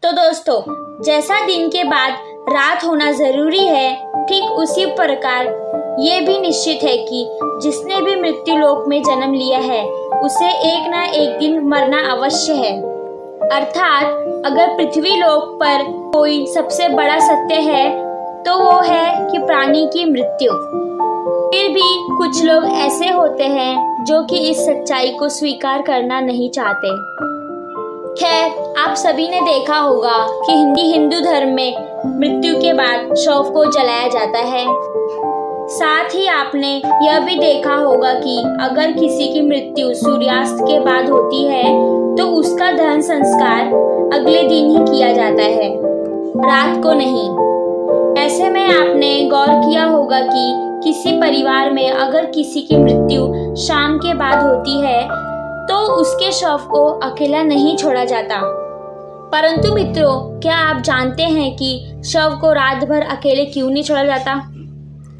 तो दोस्तों, जैसा दिन के बाद रात होना जरूरी है, ठीक उसी प्रकार ये भी निश्चित है कि जिसने भी मृत्यु लोक में जन्म लिया है उसे एक ना एक दिन मरना अवश्य है। अर्थात अगर पृथ्वी लोक पर कोई सबसे बड़ा सत्य है तो वो है कि प्राणी की मृत्यु। फिर भी कुछ लोग ऐसे होते हैं जो कि इस सच्चाई को स्वीकार करना नहीं चाहते। खैर, आप सभी ने देखा होगा कि हिंदू धर्म में मृत्यु के बाद शव को जलाया जाता है। साथ ही आपने यह भी देखा होगा कि अगर किसी की मृत्यु सूर्यास्त के बाद होती है तो उसका दहन संस्कार अगले दिन ही किया जाता है, रात को नहीं। ऐसे में आपने गौर किया होगा कि किसी परिवार में अगर किसी की मृत्यु शाम के बाद होती है तो उसके शव को अकेला नहीं छोड़ा जाता। परंतु मित्रों, क्या आप जानते हैं कि शव को रात भर अकेले क्यों नहीं छोड़ा जाता?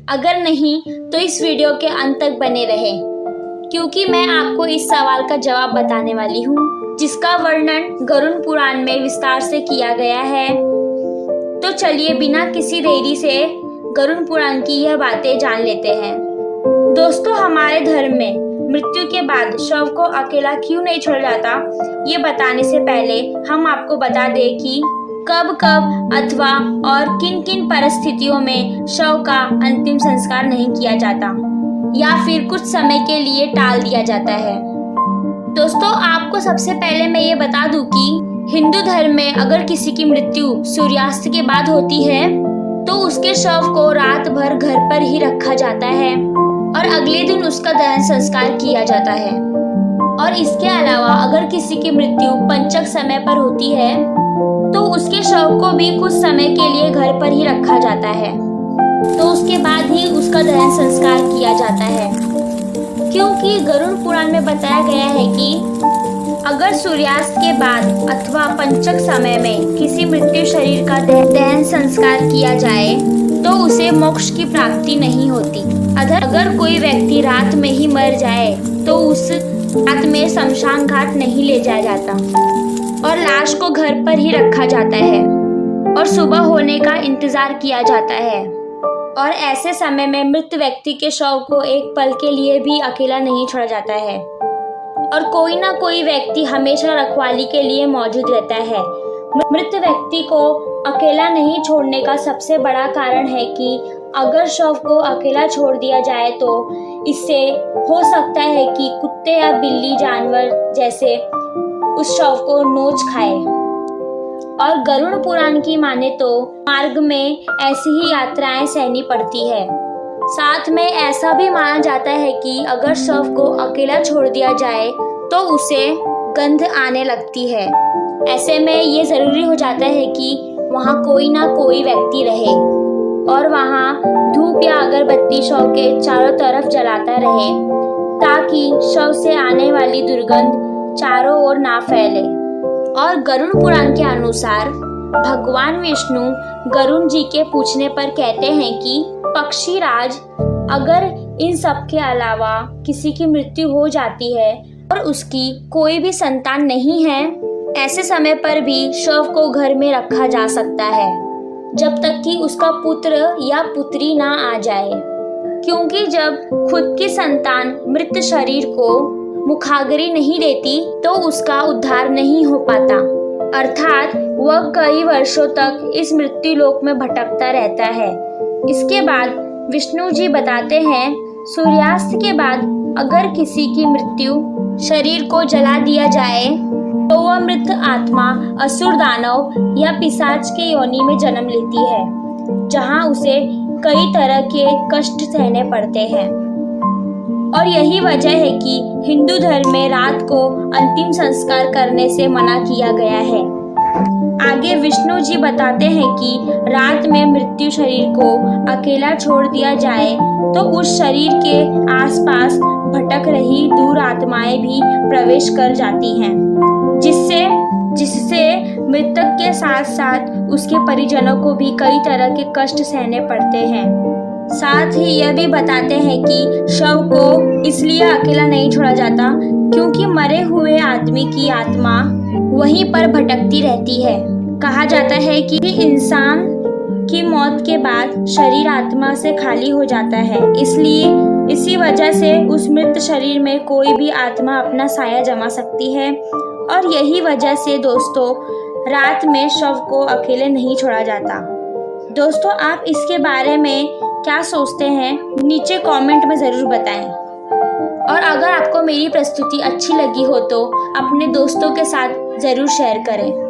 अगर नहीं तो इस वीडियो के अंत तक बने रहें, क्योंकि मैं आपको इस सवाल का जवाब बताने वाली हूँ, जिसका वर्णन गरुड़ पुराण में विस्तार से किया गया है। तो चलिए बिना किसी देरी से गरुड़ पुराण की यह बातें जान लेते हैं। दोस्तों, हमारे धर्म में मृत्यु के बाद शव को अकेला क्यों नहीं छोड़ा जाता, ये बताने से पहले हम आपको बता दें कि कब कब अथवा और किन किन परिस्थितियों में शव का अंतिम संस्कार नहीं किया जाता या फिर कुछ समय के लिए टाल दिया जाता है। दोस्तों, आपको सबसे पहले मैं ये बता दूं कि हिंदू धर्म में अगर किसी की मृत्यु सूर्यास्त के बाद होती है तो उसके शव को रात भर घर पर ही रखा जाता है और अगले दिन उसका दहन संस्कार किया जाता है। और इसके अलावा अगर किसी की मृत्यु पंचक समय पर होती है तो उसके शव को भी कुछ समय के लिए घर पर ही रखा जाता है, तो उसके बाद ही उसका दहन संस्कार किया जाता है। क्योंकि गरुड़ पुराण में बताया गया है कि अगर सूर्यास्त के बाद अथवा पंचक समय में किसी मृत्यु शरीर का दहन संस्कार किया जाए तो उसे मोक्ष की प्राप्ति नहीं होती। अगर कोई व्यक्ति रात में ही मर जाए तो उस रात में शमशान घाट नहीं ले जाया जाता और लाश को घर पर ही रखा जाता है और सुबह होने का इंतजार किया जाता है। और ऐसे समय में मृत व्यक्ति के शव को एक पल के लिए भी अकेला नहीं छोड़ा जाता है और कोई ना कोई व्यक्ति हमेशा रखवाली के लिए मौजूद रहता है। मृत व्यक्ति को अकेला नहीं छोड़ने का सबसे बड़ा कारण है कि अगर शव को अकेला छोड़ दिया जाए तो इससे हो सकता है कि कुत्ते या बिल्ली जानवर जैसे उस शव को नोच खाए। और गरुड़ पुराण की माने तो मार्ग में ऐसी ही यात्राएं सहनी पड़ती है। साथ में ऐसा भी माना जाता है कि अगर शव को अकेला छोड़ दिया जाए तो उसे गंध आने लगती है। ऐसे में ये जरूरी हो जाता है कि वहाँ कोई ना कोई व्यक्ति रहे और वहाँ धूप या अगरबत्ती शव के चारों तरफ जलाता रहे ताकि शव से आने वाली दुर्गंध चारों ओर ना फैले। और गरुड़ पुराण के अनुसार भगवान विष्णु गरुड़ जी के पूछने पर कहते हैं कि पक्षीराज, अगर इन सब के अलावा किसी की मृत्यु हो जाती है और उसकी कोई भी संतान नहीं है, ऐसे समय पर भी शव को घर में रखा जा सकता है जब तक कि उसका पुत्र या पुत्री ना आ जाए। क्योंकि जब खुद की संतान मृत शरीर को मुखाग्नि नहीं देती तो उसका उद्धार नहीं हो पाता, अर्थात वह कई वर्षों तक इस मृत्यु लोक में भटकता रहता है। इसके बाद विष्णु जी बताते हैं, सूर्यास्त के बाद अगर किसी की मृत्यु शरीर को जला दिया जाए तो वह मृत आत्मा असुर, दानव या पिशाच के योनि में जन्म लेती है, जहां उसे कई तरह के कष्ट सहने पड़ते हैं। और यही वजह है कि हिंदू धर्म में रात को अंतिम संस्कार करने से मना किया गया है। आगे विष्णु जी बताते हैं कि रात में मृत्यु शरीर को अकेला छोड़ दिया जाए तो उस शरीर के आसपास भटक रही दूर आत्माएं भी प्रवेश कर जाती हैं, जिससे मृतक के साथ साथ उसके परिजनों को भी कई तरह के कष्ट सहने पड़ते हैं। साथ ही यह भी बताते हैं कि शव को इसलिए अकेला नहीं छोड़ा जाता क्योंकि मरे हुए आदमी की आत्मा वहीं पर भटकती रहती है कहा जाता है कि इंसान की मौत के बाद शरीर आत्मा से खाली हो जाता है, इसलिए इसी वजह से उस मृत शरीर में कोई भी आत्मा अपना साया जमा सकती है। और यही वजह से दोस्तों रात में शव को अकेले नहीं छोड़ा जाता। दोस्तों आप इसके बारे में क्या सोचते हैं, नीचे कमेंट में ज़रूर बताएं। और अगर आपको मेरी प्रस्तुति अच्छी लगी हो तो अपने दोस्तों के साथ ज़रूर शेयर करें।